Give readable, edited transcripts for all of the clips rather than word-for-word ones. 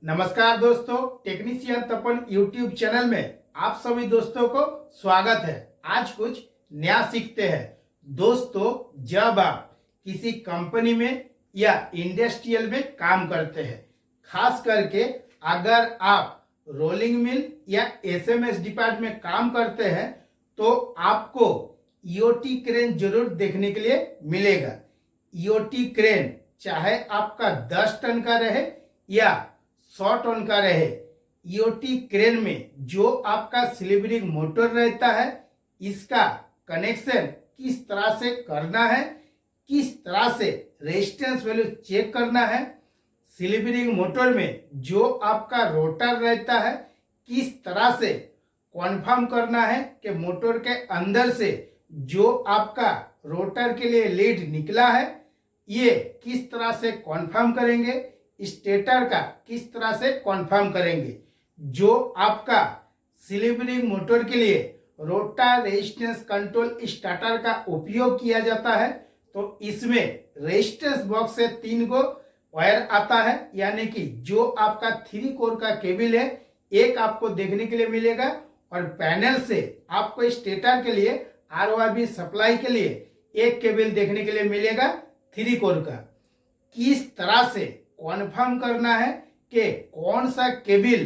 नमस्कार दोस्तों, टेक्नीशियन तपन YouTube channel में आप सभी दोस्तों को स्वागत है। आज कुछ नया सीखते हैं। दोस्तों, जब आप किसी कंपनी में या इंडस्ट्रियल में काम करते हैं, खास करके अगर आप रोलिंग मिल या एसएमएस डिपार्टमेंट में काम करते हैं तो आपको ईओटी क्रेन जरूर देखने के लिए मिलेगा। ईओटी क्रेन चाहे आपका 10 टन का रहे या 100 टन का रहे, ईओटी क्रेन में जो आपका स्लीवरिंग मोटर रहता है, इसका कनेक्शन किस तरह से करना है, किस तरह से रेजिस्टेंस वैल्यू चेक करना है, स्लीवरिंग मोटर में जो आपका रोटर रहता है किस तरह से कॉन्फर्म करना है कि मोटर के अंदर से जो आपका रोटर के लिए लीड निकला है ये किस तरह से कॉन्फर्म करेंगे, स्टेटर का किस तरह से कॉन्फर्म करेंगे। जो आपका स्लीवरिंग मोटर के लिए रोटर रेजिस्टेंस कंट्रोल स्टार्टर का उपयोग किया जाता है तो इसमें रेजिस्टेंस बॉक्स से 3 गो वायर आता है, यानी कि जो आपका 3 कोर का केबल है एक आपको देखने के लिए मिलेगा और पैनल से आपको स्टेटर के लिए आरओआरबी सप्लाई के लिए एक केबल देखने के लिए मिलेगा 3 कोर का। किस तरह से कॉन्फर्म करना है कि कौन सा केबल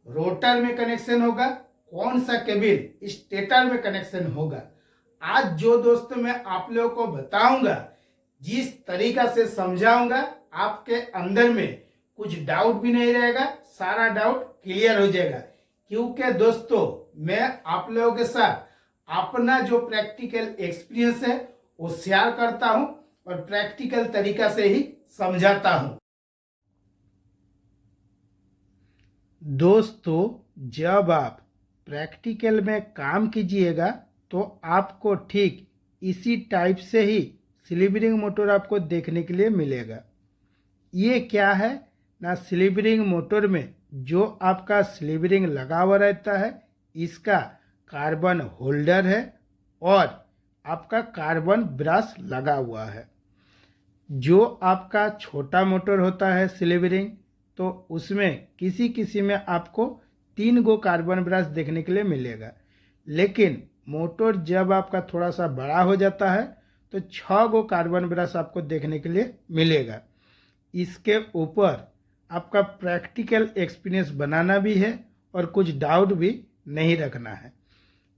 रोटर में कनेक्शन होगा, कौन सा केबल स्टेटर में कनेक्शन होगा। आज जो दोस्तों मैं आप लोगों को बताऊंगा, जिस तरीका से समझाऊंगा, आपके अंदर में कुछ डाउट भी नहीं रहेगा, सारा डाउट क्लियर हो जाएगा। क्योंकि दोस्तों मैं आप लोगों के साथ अपना जो प्रैक्टिकल एक्सपीरियंस है वो शेयर करता हूं और प्रैक्टिकल तरीका से ही समझाता हूं। दोस्तों, जब आप प्रैक्टिकल में काम कीजिएगा तो आपको ठीक इसी टाइप से ही स्लीवरिंग मोटर आपको देखने के लिए मिलेगा। ये क्या है ना, स्लीवरिंग मोटर में जो आपका स्लीवरिंग लगा हुआ रहता है इसका कार्बन होल्डर है और आपका कार्बन ब्रश लगा हुआ है। जो आपका छोटा मोटर होता है स्लीवरिंग, तो उसमें किसी किसी में आपको 3 गो कार्बन ब्रश देखने के लिए मिलेगा, लेकिन मोटर जब आपका थोड़ा सा बड़ा हो जाता है तो 6 गो कार्बन ब्रश आपको देखने के लिए मिलेगा। इसके ऊपर आपका प्रैक्टिकल एक्सपीरियंस बनाना भी है और कुछ डाउट भी नहीं रखना है।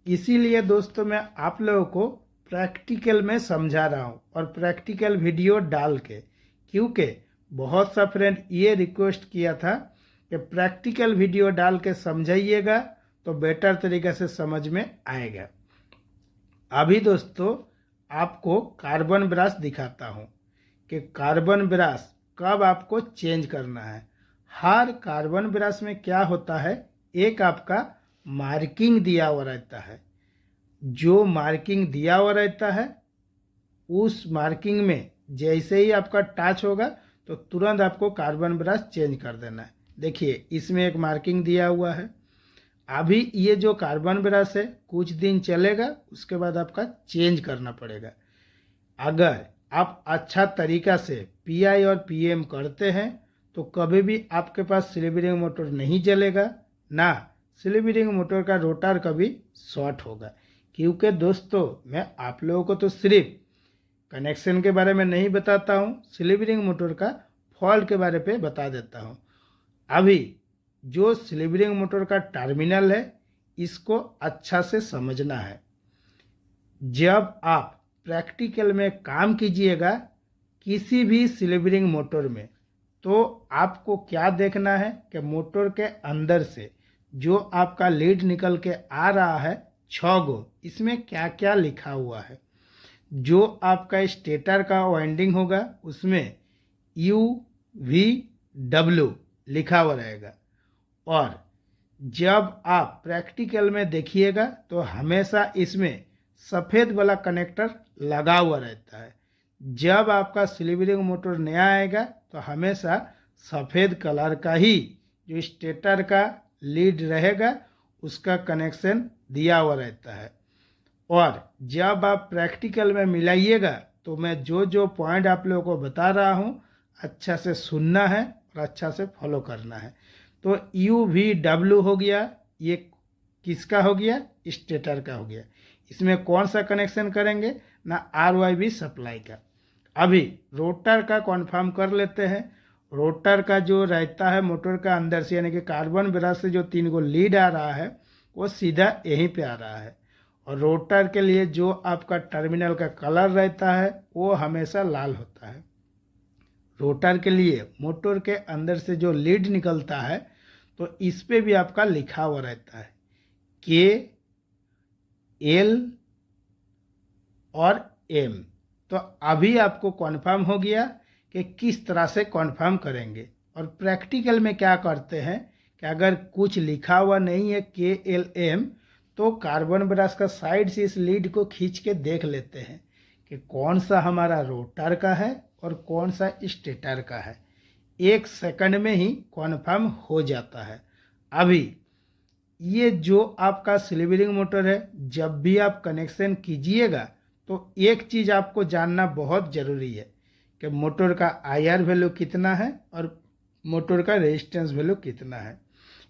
इसीलिए दोस्तों मैं आप लोगों को प्रैक्टिकल में समझा रहा हूँ और प्रैक्टिकल वीडियो डाल के, क्योंकि बहुत सा फ्रेंड ये रिक्वेस्ट किया था कि प्रैक्टिकल वीडियो डाल के समझाइएगा तो बेटर तरीके से समझ में आएगा। अभी दोस्तों आपको कार्बन ब्रश दिखाता हूँ कि कार्बन ब्रश कब आपको चेंज करना है। हर कार्बन ब्रश में क्या होता है, एक आपका मार्किंग दिया हुआ रहता है। जो मार्किंग दिया हुआ रहता है उस मार्किंग में जैसे ही आपका टच होगा तो तुरंत आपको कार्बन ब्रश चेंज कर देना है। देखिए इसमें एक मार्किंग दिया हुआ है। अभी ये जो कार्बन ब्रश है कुछ दिन चलेगा, उसके बाद आपका चेंज करना पड़ेगा। अगर आप अच्छा तरीका से पीआई और पीएम करते हैं तो कभी भी आपके पास स्लीवरिंग मोटर नहीं जलेगा, ना स्लीवरिंग मोटर का रोटर कभी शॉर्ट होगा। क्योंकि दोस्तों मैं आप लोगों को तो सिर्फ कनेक्शन के बारे में नहीं बताता हूँ, स्लीवरिंग मोटर का फॉल्ट के बारे पे बता देता हूँ। अभी जो स्लीवरिंग मोटर का टर्मिनल है इसको अच्छा से समझना है। जब आप प्रैक्टिकल में काम कीजिएगा किसी भी स्लीवरिंग मोटर में, तो आपको क्या देखना है कि मोटर के अंदर से जो आपका लीड निकल के आ रहा है 6 गो, इसमें क्या क्या लिखा हुआ है। जो आपका स्टेटर का वाइंडिंग होगा उसमें UVW लिखा हुआ रहेगा। और जब आप प्रैक्टिकल में देखिएगा तो हमेशा इसमें सफ़ेद वाला कनेक्टर लगा हुआ रहता है। जब आपका स्लीवरिंग मोटर नया आएगा तो हमेशा सफ़ेद कलर का ही जो स्टेटर का लीड रहेगा उसका कनेक्शन दिया हुआ रहता है। और जब आप प्रैक्टिकल में मिलाइएगा तो मैं जो जो पॉइंट आप लोगों को बता रहा हूँ अच्छा से सुनना है और अच्छा से फॉलो करना है। तो UVW हो गया, ये किसका हो गया? स्टेटर का हो गया। इसमें कौन सा कनेक्शन करेंगे? ना RYB सप्लाई का। अभी रोटर का कॉन्फर्म कर लेते हैं। रोटर का जो रहता है मोटर का अंदर से, यानी कि कार्बन ब्रश से जो 3 गो लीड आ रहा है वो सीधा यहीं पे आ रहा है। और रोटर के लिए जो आपका टर्मिनल का कलर रहता है वो हमेशा लाल होता है। रोटर के लिए मोटर के अंदर से जो लीड निकलता है तो इस पे भी आपका लिखा हुआ रहता है KL और M। तो अभी आपको कॉन्फर्म हो गया कि किस तरह से कॉन्फर्म करेंगे। और प्रैक्टिकल में क्या करते हैं कि अगर कुछ लिखा हुआ नहीं है KLM तो कार्बन ब्रश का साइड से इस लीड को खींच के देख लेते हैं कि कौन सा हमारा रोटर का है और कौन सा स्टेटर का है। 1 सेकंड में ही कॉन्फर्म हो जाता है। अभी ये जो आपका स्लीवरिंग मोटर है, जब भी आप कनेक्शन कीजिएगा तो एक चीज़ आपको जानना बहुत ज़रूरी है कि मोटर का IR वैल्यू कितना है और मोटर का रेजिस्टेंस वैल्यू कितना है।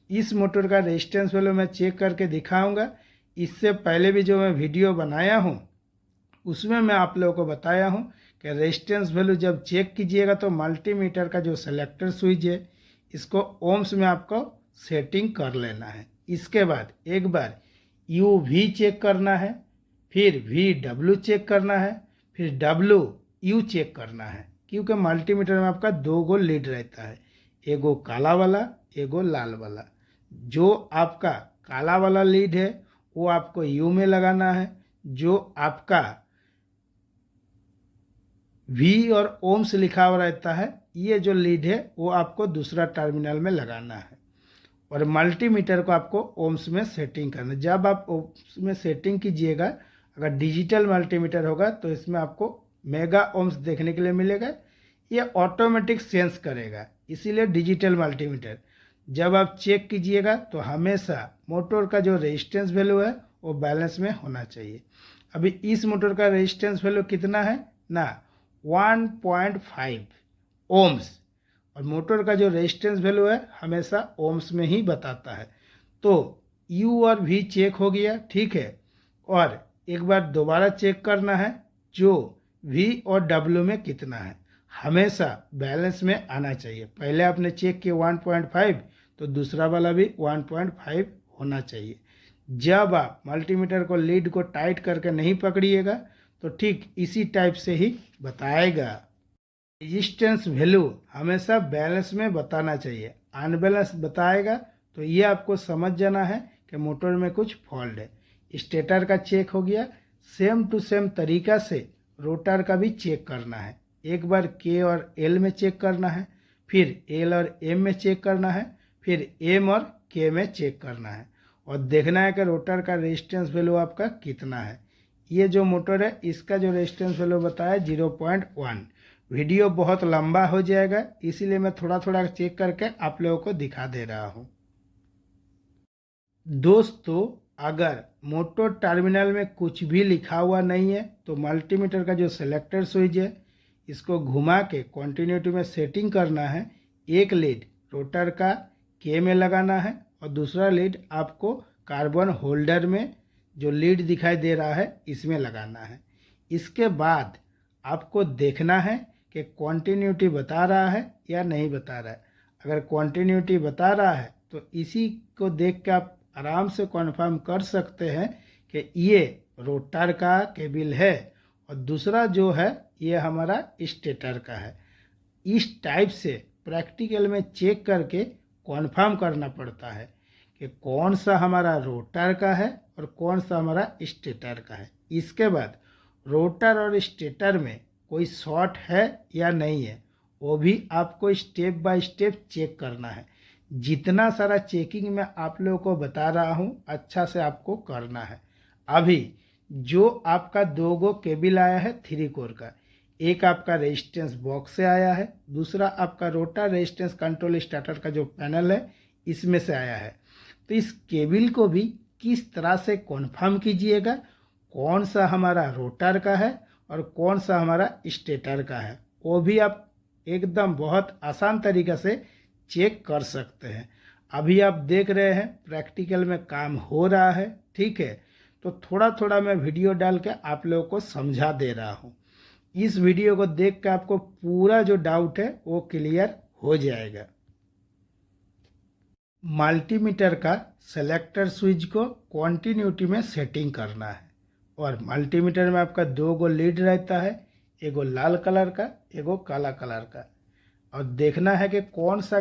इस मोटर का रेजिस्टेंस वैल्यू मैं चेक करके दिखाऊंगा। इससे पहले भी जो मैं वीडियो बनाया हूँ उसमें मैं आप लोगों को बताया हूँ कि रेजिस्टेंस वैल्यू जब चेक कीजिएगा तो मल्टीमीटर का जो सेलेक्टर स्विच है इसको ओम्स में आपको सेटिंग कर लेना है। इसके बाद एक बार UV चेक करना है, फिर VW चेक करना है, फिर WU चेक करना है, क्योंकि मल्टीमीटर में आपका 2 गो लीड रहता है, एगो काला वाला एगो लाल वाला। जो आपका काला वाला लीड है वो आपको U में लगाना है, जो आपका V और ओम्स लिखा हुआ रहता है ये जो लीड है वो आपको दूसरा टर्मिनल में लगाना है। और मल्टीमीटर को आपको ओम्स में सेटिंग करना है। जब आप ओम्स में सेटिंग कीजिएगा, अगर डिजिटल मल्टीमीटर होगा तो इसमें आपको मेगा ओम्स देखने के लिए मिलेगा, ये ऑटोमेटिक सेंस करेगा, इसीलिए डिजिटल मल्टीमीटर। जब आप चेक कीजिएगा तो हमेशा मोटर का जो रेजिस्टेंस वैल्यू है वो बैलेंस में होना चाहिए। अभी इस मोटर का रेजिस्टेंस वैल्यू कितना है ना 1.5 ओम्स, और मोटर का जो रेजिस्टेंस वैल्यू है हमेशा ओम्स में ही बताता है। तो U और V चेक हो गया, ठीक है। और एक बार दोबारा चेक करना है जो V और W में कितना है, हमेशा बैलेंस में आना चाहिए। पहले आपने चेक किया 1.5 तो दूसरा वाला भी 1.5 होना चाहिए। जब आप मल्टीमीटर को लीड को टाइट करके नहीं पकड़िएगा तो ठीक इसी टाइप से ही बताएगा। रेजिस्टेंस वैल्यू हमेशा बैलेंस में बताना चाहिए, अनबैलेंस बताएगा तो ये आपको समझ जाना है कि मोटर में कुछ फॉल्ट है। स्टेटर का चेक हो गया, सेम टू सेम तरीका से रोटर का भी चेक करना है। एक बार K और L में चेक करना है, फिर L और M में चेक करना है, फिर M और K में चेक करना है, और देखना है कि रोटर का रेजिस्टेंस वैल्यू आपका कितना है। ये जो मोटर है इसका जो रेजिस्टेंस वैल्यू बताया 0.1। वीडियो बहुत लंबा हो जाएगा इसीलिए मैं थोड़ा थोड़ा चेक करके आप लोगों को दिखा दे रहा हूँ। दोस्तों, अगर मोटर टर्मिनल में कुछ भी लिखा हुआ नहीं है तो मल्टीमीटर का जो सेलेक्टर स्विच है इसको घुमा के कंटिन्यूटी में सेटिंग करना है। एक लीड रोटर का K में लगाना है और दूसरा लीड आपको कार्बन होल्डर में जो लीड दिखाई दे रहा है इसमें लगाना है। इसके बाद आपको देखना है कि कंटिन्यूटी बता रहा है या नहीं बता रहा है। अगर कंटिन्यूटी बता रहा है तो इसी को देख के आप आराम से कन्फर्म कर सकते हैं कि ये रोटर का केबल है और दूसरा जो है ये हमारा स्टेटर का है। इस टाइप से प्रैक्टिकल में चेक करके कन्फर्म करना पड़ता है कि कौन सा हमारा रोटर का है और कौन सा हमारा स्टेटर का है। इसके बाद रोटर और स्टेटर में कोई शॉर्ट है या नहीं है वो भी आपको स्टेप बाय स्टेप चेक करना है। जितना सारा चेकिंग मैं आप लोगों को बता रहा हूँ अच्छा से आपको करना है। अभी जो आपका 2 गो केबल आया है 3 कोर का, एक आपका रेजिस्टेंस बॉक्स से आया है, दूसरा आपका रोटर रेजिस्टेंस कंट्रोल स्टार्टर का जो पैनल है इसमें से आया है। तो इस केबल को भी किस तरह से कन्फर्म कीजिएगा कौन सा हमारा रोटर का है और कौन सा हमारा स्टेटर का है, वो भी आप एकदम बहुत आसान तरीक़ा से चेक कर सकते हैं। अभी आप देख रहे हैं प्रैक्टिकल में काम हो रहा है, ठीक है। तो थोड़ा थोड़ा मैं वीडियो डाल के आप लोगों को समझा दे रहा हूँ। इस वीडियो को देख के आपको पूरा जो डाउट है वो क्लियर हो जाएगा। मल्टीमीटर का सेलेक्टर स्विच को कॉन्टिन्यूटी में सेटिंग करना है। और मल्टीमीटर में आपका 2 गो लीड रहता है, एगो लाल कलर का, एगो काला कलर का। और देखना है कि कौन सा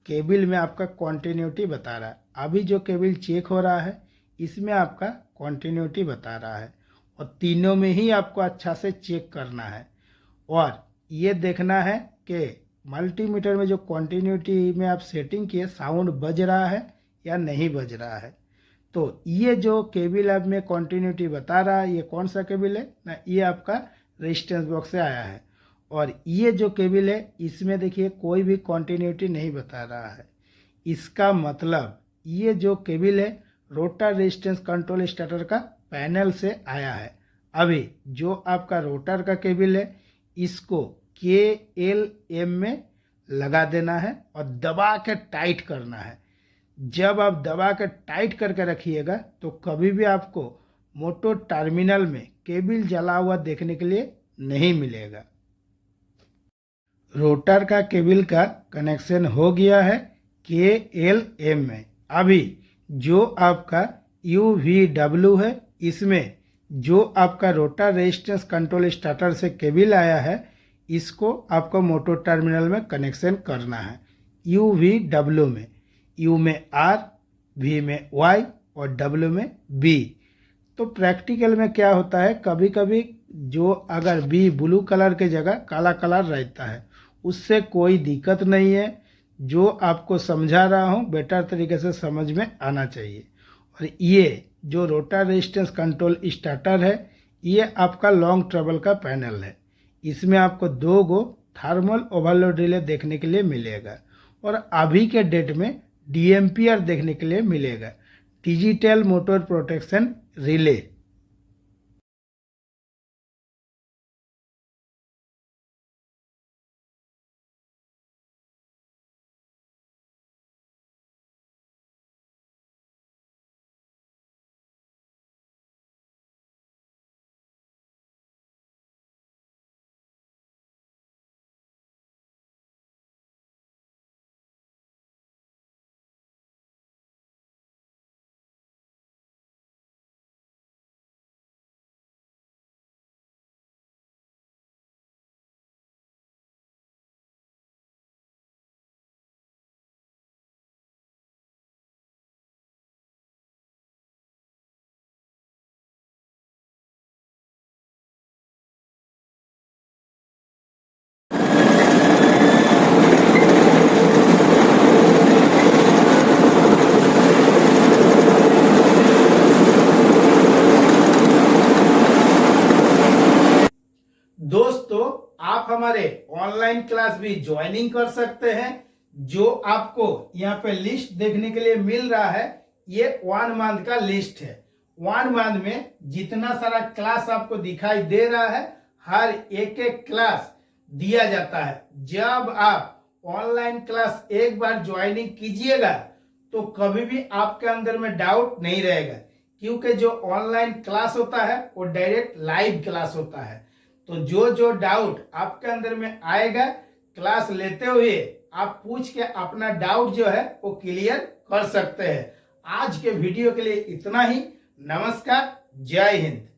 केबल में आपका कॉन्टिन्यूटी बता रहा है। अभी जो केबल चेक हो रहा है इसमें आपका कॉन्टिन्यूटी बता रहा है, और तीनों में ही आपको अच्छा से चेक करना है। और ये देखना है कि मल्टीमीटर में जो कॉन्टिन्यूटी में आप सेटिंग किए साउंड बज रहा है या नहीं बज रहा है। तो ये जो केबल अब में कॉन्टिन्यूटी बता रहा है, ये कौन सा केबल है ना, ये आपका रेजिस्टेंस बॉक्स से आया है। और ये जो केबल है इसमें देखिए कोई भी कॉन्टिन्यूटी नहीं बता रहा है। इसका मतलब ये जो केबल है रोटर रेजिस्टेंस कंट्रोल स्टार्टर का पैनल से आया है। अभी जो आपका रोटर का केबल है इसको KLM में लगा देना है और दबा के टाइट करना है। जब आप दबा के टाइट करके रखिएगा तो कभी भी आपको मोटर टर्मिनल में केबल जला हुआ देखने के लिए नहीं मिलेगा। रोटर का केबल का कनेक्शन हो गया है KLM में। अभी जो आपका UVW है इसमें जो आपका रोटर रेजिस्टेंस कंट्रोल स्टार्टर से केबल आया है इसको आपको मोटर टर्मिनल में कनेक्शन करना है। UVW में, U में R, V में Y और W में B। तो प्रैक्टिकल में क्या होता है, कभी कभी जो अगर B ब्लू कलर के जगह काला कलर रहता है, उससे कोई दिक्कत नहीं है। जो आपको समझा रहा हूँ बेटर तरीके से समझ में आना चाहिए। और ये जो रोटर रेजिस्टेंस कंट्रोल स्टार्टर है ये आपका लॉन्ग ट्रबल का पैनल है। इसमें आपको 2 गो थर्मल ओवरलोड रिले देखने के लिए मिलेगा, और अभी के डेट में DMPR देखने के लिए मिलेगा, डिजिटल मोटर प्रोटेक्शन रिले। दोस्तों आप हमारे ऑनलाइन क्लास भी ज्वाइनिंग कर सकते हैं। जो आपको यहाँ पे लिस्ट देखने के लिए मिल रहा है ये 1 मंथ का लिस्ट है। 1 मंथ में जितना सारा क्लास आपको दिखाई दे रहा है हर एक एक क्लास दिया जाता है। जब आप ऑनलाइन क्लास एक बार ज्वाइनिंग कीजिएगा तो कभी भी आपके अंदर में डाउट नहीं रहेगा, क्योंकि जो ऑनलाइन क्लास होता है वो डायरेक्ट लाइव क्लास होता है। तो जो डाउट आपके अंदर में आएगा क्लास लेते हुए आप पूछ के अपना डाउट जो है वो क्लियर कर सकते हैं। आज के वीडियो के लिए इतना ही। नमस्कार, जय हिंद।